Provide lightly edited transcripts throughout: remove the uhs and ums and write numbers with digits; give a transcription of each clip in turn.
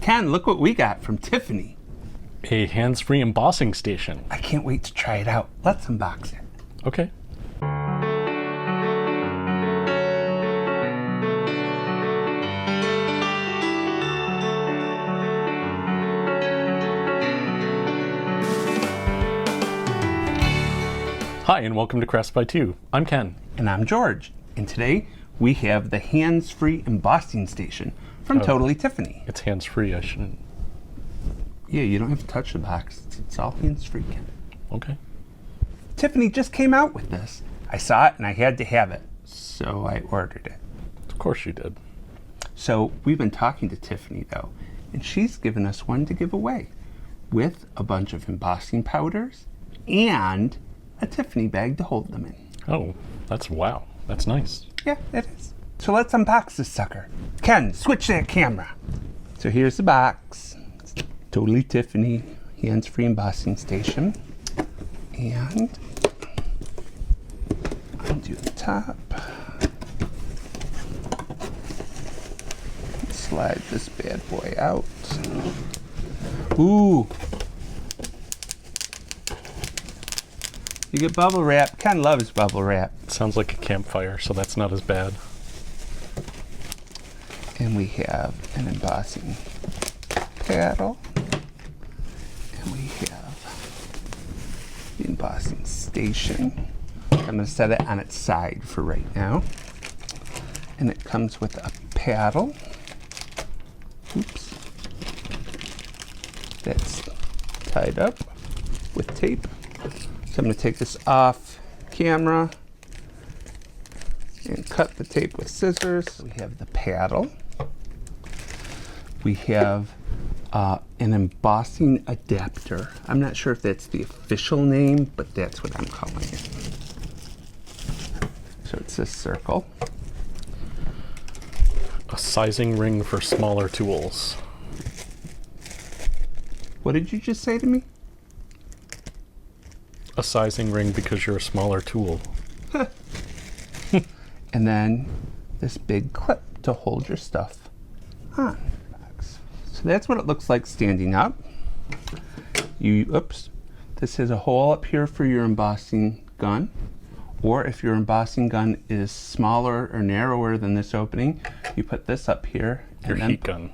Ken, look what we got from Tiffany. A hands-free embossing station. I can't wait to try it out. Let's unbox it. Okay. Hi, and welcome to Crafts by Two. I'm Ken. And I'm George. And today we have the hands-free embossing station from Totally-Tiffany. It's hands-free, I shouldn't. Yeah, you don't have to touch the box. It's all hands-free, Ken. Okay. Tiffany just came out with this. I saw it and I had to have it, so I ordered it. Of course you did. So we've been talking to Tiffany though, and she's given us one to give away with a bunch of embossing powders and a Tiffany bag to hold them in. Oh, wow. That's nice. Yeah, it is. So let's unbox this sucker. Ken, switch that camera. So here's the box. It's Totally-Tiffany hands-free embossing station. And undo the top. Slide this bad boy out. Ooh. You get bubble wrap. Ken loves bubble wrap. It sounds like a campfire, so that's not as bad. And we have an embossing paddle. And we have the embossing station. I'm going to set it on its side for right now. And it comes with a paddle. Oops. That's tied up with tape. So I'm going to take this off camera and cut the tape with scissors. We have the paddle. We have an embossing adapter. I'm not sure if that's the official name, but that's what I'm calling it. So it's this circle. A sizing ring for smaller tools. What did you just say to me? A sizing ring because you're a smaller tool. And then this big clip to hold your stuff on. So that's what it looks like standing up. This has a hole up here for your embossing gun. Or if your embossing gun is smaller or narrower than this opening, you put this up here. Your heat gun.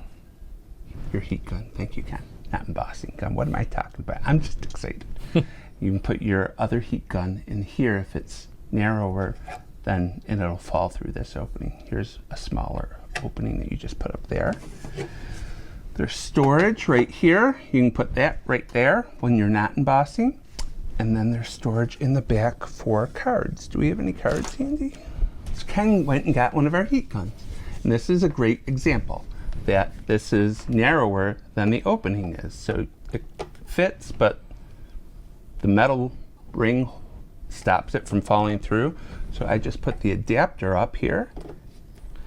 Your heat gun, thank you, Ken. Not embossing gun, what am I talking about? I'm just excited. You can put your other heat gun in here. If it's narrower, then it'll fall through this opening. Here's a smaller opening that you just put up there. There's storage right here. You can put that right there when you're not embossing. And then there's storage in the back for cards. Do we have any cards handy? So Ken went and got one of our heat guns. And this is a great example that this is narrower than the opening is. So it fits, but the metal ring stops it from falling through. So I just put the adapter up here.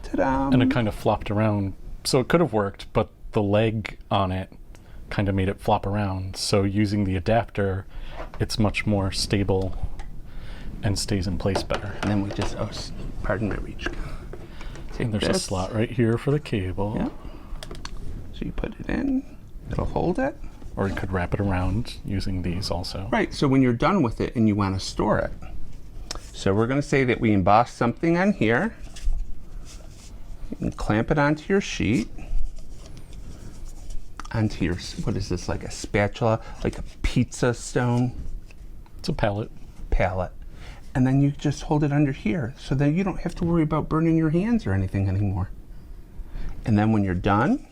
Ta-da! And it kind of flopped around. So it could have worked, but the leg on it kind of made it flop around. So using the adapter, it's much more stable and stays in place better. And then we just, pardon my reach. And there's a slot right here for the cable. Yeah. So you put it in, it'll hold it. Or you could wrap it around using these also. Right, so when you're done with it and you want to store it. So we're going to say that we emboss something on here. You can clamp it onto your sheet. Onto your, what is this, like a spatula, like a pizza stone? It's a palette. Palette. And then you just hold it under here, so then you don't have to worry about burning your hands or anything anymore. And then when you're done,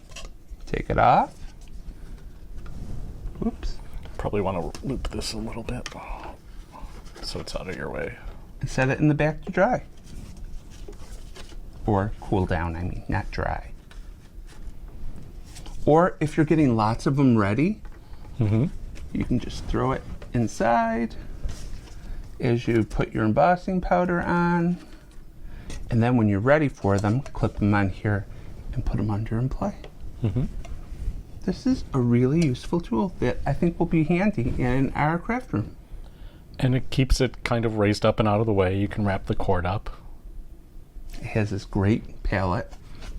take it off. Oops. Probably want to loop this a little bit so it's out of your way. And set it in the back to dry. Or cool down, I mean, not dry. Or if you're getting lots of them ready, you can just throw it inside as you put your embossing powder on. And then when you're ready for them, clip them on here and put them under and play. This is a really useful tool that I think will be handy in our craft room. And it keeps it kind of raised up and out of the way. You can wrap the cord up. It has this great palette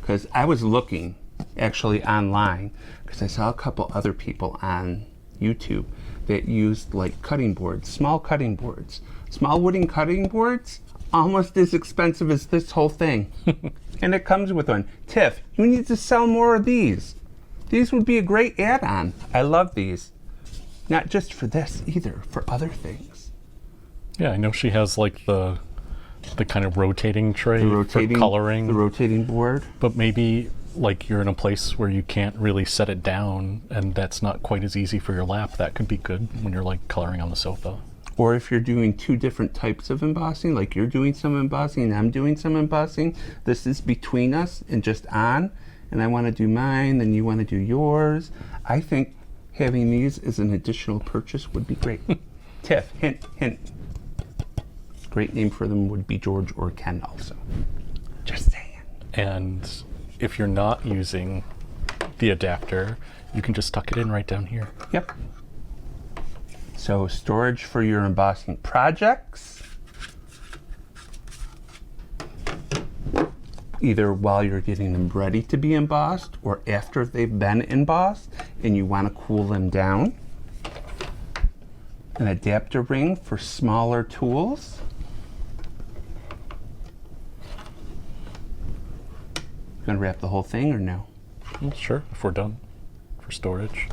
because I was looking actually online, because I saw a couple other people on YouTube that used like cutting boards, small wooden cutting boards, almost as expensive as this whole thing. And it comes with one. Tiff, you need to sell more of these. These would be a great add-on. I love these. Not just for this either, for other things. Yeah, I know she has like the kind of rotating tray for coloring. The rotating board. But maybe like you're in a place where you can't really set it down and that's not quite as easy for your lap. That could be good when you're like coloring on the sofa. Or if you're doing two different types of embossing, like you're doing some embossing and I'm doing some embossing, this is between us and just on, and I want to do mine, then you want to do yours. I think having these as an additional purchase would be great. Tiff, hint. Great name for them would be George or Ken also. Just saying. And if you're not using the adapter, you can just tuck it in right down here. Yep. So storage for your embossing projects, either while you're getting them ready to be embossed or after they've been embossed and you want to cool them down. An adapter ring for smaller tools. Gonna wrap the whole thing or no? Sure, if we're done for storage.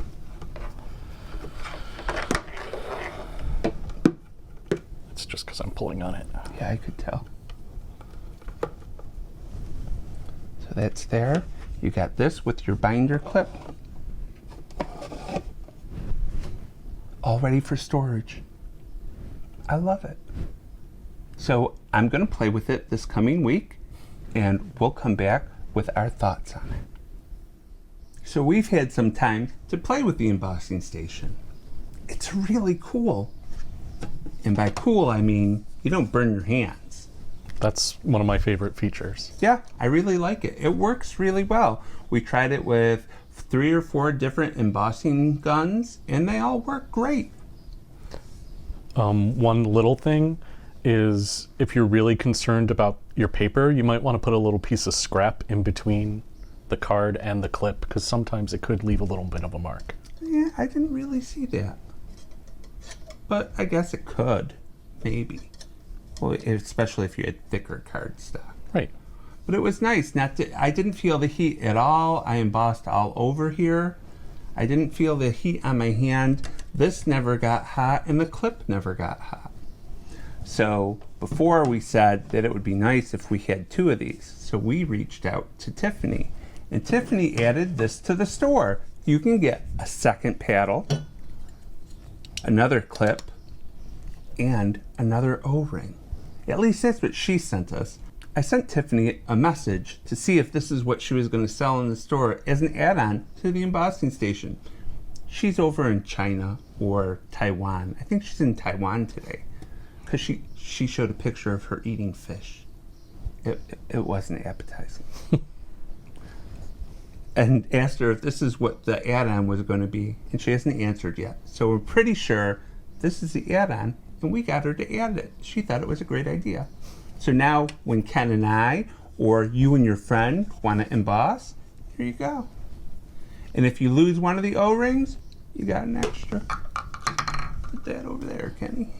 It's just because I'm pulling on it. Yeah, I could tell. So that's there. You got this with your binder clip. All ready for storage. I love it. So I'm gonna play with it this coming week and we'll come back with our thoughts on it. So we've had some time to play with the embossing station. It's really cool. And by cool, I mean you don't burn your hands. That's one of my favorite features. Yeah, I really like it. It works really well. We tried it with 3 or 4 different embossing guns and they all work great. One little thing is if you're really concerned about your paper, you might want to put a little piece of scrap in between the card and the clip because sometimes it could leave a little bit of a mark. Yeah, I didn't really see that. But I guess it could, maybe. Well, especially if you had thicker cardstock. Right. But it was nice. I didn't feel the heat at all. I embossed all over here. I didn't feel the heat on my hand. This never got hot and the clip never got hot. So before we said that it would be nice if we had 2 of these. So we reached out to Tiffany and Tiffany added this to the store. You can get a second paddle, another clip, and another O-ring. At least that's what she sent us. I sent Tiffany a message to see if this is what she was going to sell in the store as an add-on to the embossing station. She's over in China or Taiwan. I think she's in Taiwan today because she showed a picture of her eating fish. It wasn't appetizing. And asked her if this is what the add-on was going to be, and she hasn't answered yet. So we're pretty sure this is the add-on, and we got her to add it. She thought it was a great idea. So now when Ken and I, or you and your friend, want to emboss, here you go. And if you lose one of the O-rings, you got an extra. Put that over there, Kenny.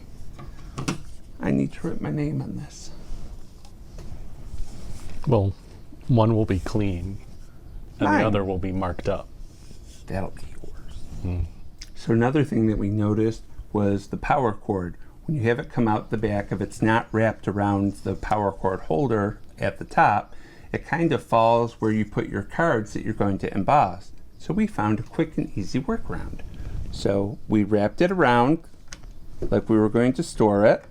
I need to write my name on this. Well, one will be clean, and Mine. the other will be marked up. That'll be yours. So another thing that we noticed was the power cord. When you have it come out the back, if it's not wrapped around the power cord holder at the top, it kind of falls where you put your cards that you're going to emboss. So we found a quick and easy workaround. So we wrapped it around like we were going to store it.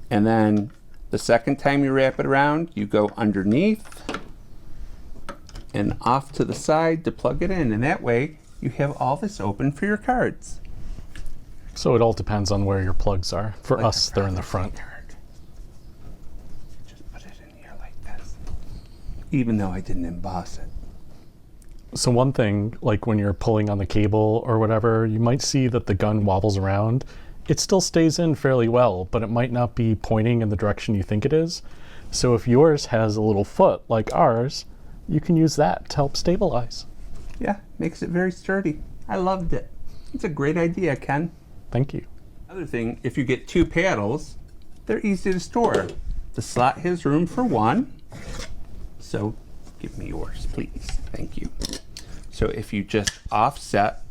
And then the second time you wrap it around, you go underneath and off to the side to plug it in. And that way you have all this open for your cards. So it all depends on where your plugs are. For Like us, they're in the front. Just put it in here like this. Even though I didn't emboss it. So one thing, like when you're pulling on the cable or whatever, you might see that the gun wobbles around. It still stays in fairly well, but it might not be pointing in the direction you think it is. So if yours has a little foot like ours, you can use that to help stabilize. Yeah, makes it very sturdy. I loved it. It's a great idea, Ken. Thank you. Another thing, if you get 2 paddles, they're easy to store. The slot has room for 1. So give me yours, please. Thank you. So if you just offset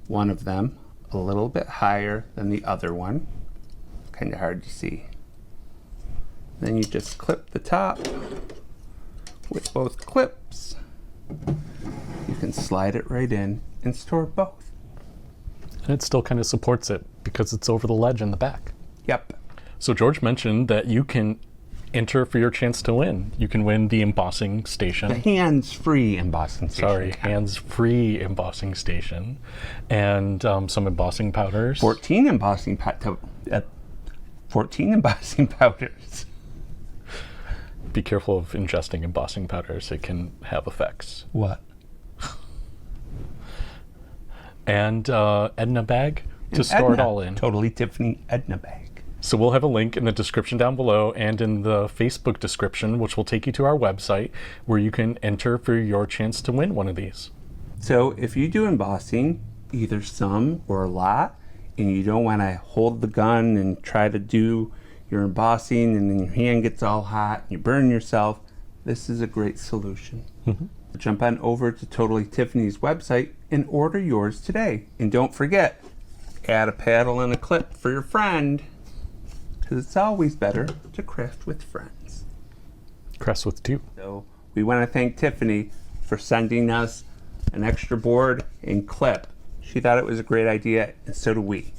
one of them a little bit higher than the other one, kind of hard to see. Then you just clip the top with both clips. You can slide it right in and store both. And it still kind of supports it because it's over the ledge in the back. Yep. So George mentioned that you can enter for your chance to win. You can win the embossing The station. hands-free embossing station. Sorry, hands-free embossing station, and some embossing powders. 14 embossing 14 embossing powders. Be careful of ingesting embossing powders; it can have effects. What? And Edna bag to store it all in. Totally-Tiffany Edna Bag. So we'll have a link in the description down below and in the Facebook description, which will take you to our website where you can enter for your chance to win one of these. So if you do embossing, either some or a lot, and you don't want to hold the gun and try to do your embossing and then your hand gets all hot and you burn yourself, this is a great solution. Jump on over to Totally-Tiffany's website and order yours today. And don't forget, add a paddle and a clip for your friend, because it's always better to craft with friends. Crest with 2. So we want to thank Tiffany for sending us an extra board and clip. She thought it was a great idea, and so do we.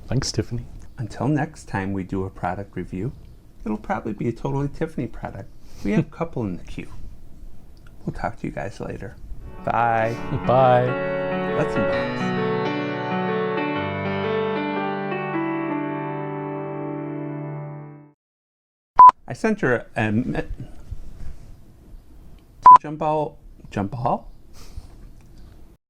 Thanks, Tiffany. Until next time we do a product review, it'll probably be a Totally-Tiffany product. We have a couple in the queue. We'll talk to you guys later. Bye. Bye. Let's emboss. I sent her a to jump ball.